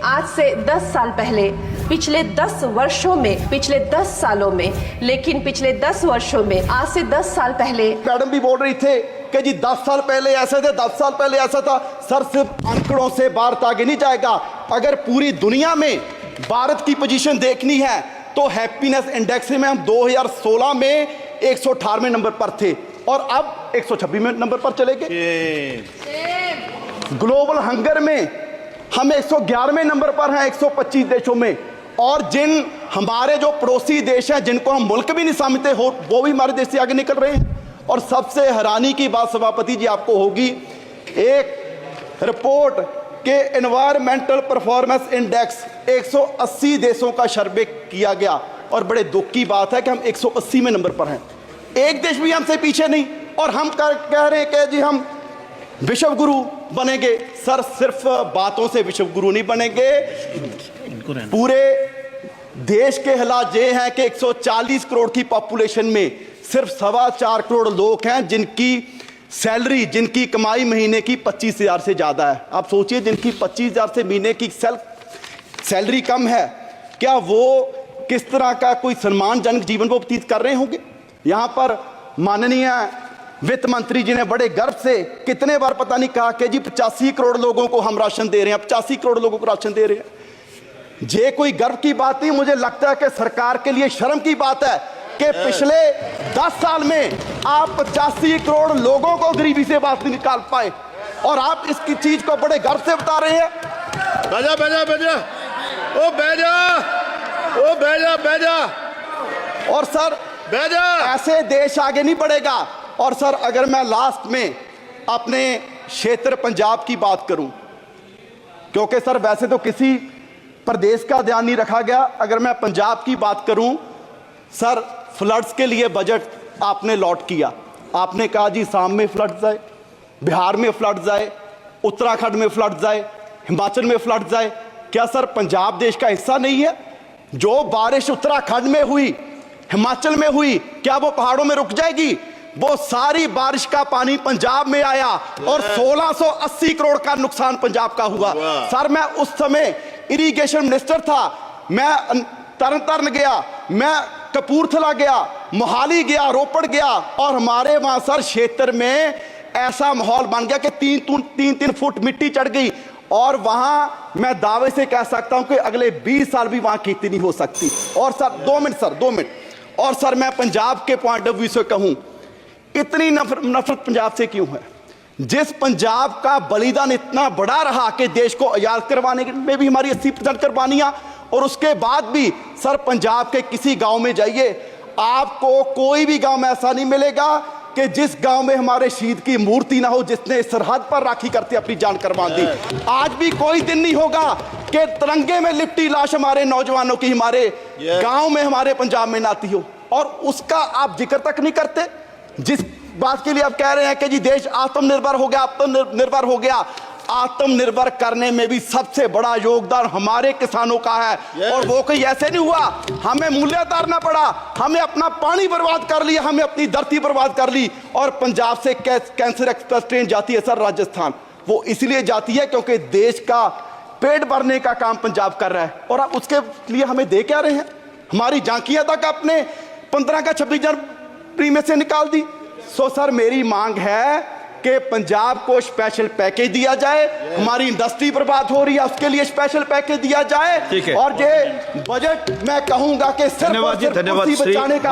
आज से 10 साल पहले, पिछले 10 वर्षों में, पिछले 10 सालों में, लेकिन पिछले 10 वर्षों में, आज से 10 साल पहले मैडम भी बोल रही थे कि जी 10 साल पहले ऐसे थे, 10 साल पहले ऐसा था। सर सिर्फ आंकड़ों से भारत आगे नहीं जाएगा। अगर पूरी दुनिया में भारत की पोजीशन देखनी है तो हैप्पीनेस इंडेक्स में हम 2016 में 118वें नंबर पर थे और अब 126वें नंबर पर चले गए। ग्लोबल हंगर में हम 111वें नंबर पर हैं 125 देशों में। और जिन हमारे जो पड़ोसी देश हैं जिनको हम मुल्क भी नहीं समझते हो, वो भी हमारे देश से आगे निकल रहे हैं। और सबसे हैरानी की बात सभापति जी आपको होगी, एक रिपोर्ट के एनवायरमेंटल परफॉर्मेंस इंडेक्स 180 देशों का सर्वे किया गया और बड़े दुख की बात है कि हम 180वें नंबर पर हैं। एक देश भी हमसे पीछे नहीं। और हम कह रहे हैं कि जी हम विश्व गुरु बनेंगे। सर सिर्फ बातों से विश्व गुरु नहीं बनेंगे। पूरे देश के हालात ये हैं कि 140 करोड़ की पॉपुलेशन में सिर्फ 4.25 करोड़ लोग हैं जिनकी सैलरी, जिनकी कमाई महीने की 25,000 से ज़्यादा है। आप सोचिए, जिनकी 25,000 से महीने की सैलरी कम है, क्या वो किस तरह का कोई सम्मानजनक जीवन वो व्यतीत कर रहे होंगे। यहाँ पर माननीय वित्त मंत्री जी ने बड़े गर्व से कितने बार पता नहीं कहा कि जी 85 करोड़ लोगों को हम राशन दे रहे हैं, 85 करोड़ लोगों को राशन दे रहे हैं। ये कोई गर्व की बात नहीं, मुझे लगता है कि सरकार के लिए शर्म की बात है कि पिछले 10 साल में आप 85 करोड़ लोगों को गरीबी से बाहर निकाल पाए और आप इसकी चीज को बड़े गर्व से बता रहे हैं। बैजा। और सर ऐसे देश आगे नहीं बढ़ेगा। और सर अगर मैं लास्ट में अपने क्षेत्र पंजाब की बात करूं, क्योंकि सर वैसे तो किसी प्रदेश का ध्यान नहीं रखा गया, अगर मैं पंजाब की बात करूं, सर फ्लड्स के लिए बजट आपने लॉट किया। आपने कहा जी शाम में फ्लड्स आए, बिहार में फ्लड्स आए, उत्तराखंड में फ्लड्स आए, हिमाचल में फ्लड्स आए। क्या सर पंजाब देश का हिस्सा नहीं है? जो बारिश उत्तराखंड में हुई, हिमाचल में हुई, क्या वो पहाड़ों में रुक जाएगी? वो सारी बारिश का पानी पंजाब में आया और 1680 करोड़ का नुकसान पंजाब का हुआ। सर मैं उस समय इरिगेशन मिनिस्टर था, मैं तरन गया, मैं कपूरथला गया, मोहाली गया, रोपड़ गया और हमारे वहां सर क्षेत्र में ऐसा माहौल बन गया कि 3 फुट मिट्टी चढ़ गई। और वहां मैं दावे से कह सकता हूं कि अगले 20 साल भी वहां खेती नहीं हो सकती। और सर 2 मिनट। और सर मैं पंजाब के पॉइंट ऑफ व्यू से कहूं, इतनी नफरत पंजाब से क्यों है? जिस पंजाब का बलिदान इतना बड़ा रहा कि देश को आजाद करवाने में भी हमारी 80% कुर्बानियां, और उसके बाद भी सर पंजाब के किसी गांव में जाइए, आपको कोई भी गांव में ऐसा नहीं मिलेगा कि जिस गांव में हमारे शहीद की मूर्ति ना हो, जिसने सरहद पर राखी करते अपनी जान कुर्बान दी। आज भी कोई दिन नहीं होगा कि तिरंगे में लिपटी लाश हमारे नौजवानों की हमारे गांव में, हमारे पंजाब में ना आती हो। और उसका आप जिक्र तक नहीं करते। जिस बात के लिए आप कह रहे हैं कि जी देश आत्मनिर्भर हो गया, आत्मनिर्भर करने में भी सबसे बड़ा योगदान हमारे किसानों का है। और वो कोई ऐसे नहीं हुआ, हमें मूल्य उतारना पड़ा, हमें अपना पानी बर्बाद कर लिया, हमें अपनी धरती बर्बाद कर ली। और पंजाब से कैंसर एक्सप्रेस ट्रेन जाती है सर राजस्थान, वो इसलिए जाती है क्योंकि देश का पेट भरने का काम पंजाब कर रहा है। और आप उसके लिए हमें दे क्या रहे हैं? हमारी झांकियां तक आपने 15 का 26 जनवरी में से निकाल दी। सो सर मेरी मांग है कि पंजाब को स्पेशल पैकेज दिया जाए। हमारी इंडस्ट्री बर्बाद हो रही है, उसके लिए स्पेशल पैकेज दिया जाए। और ये बजट मैं कहूंगा कि सिर्फ बचाने का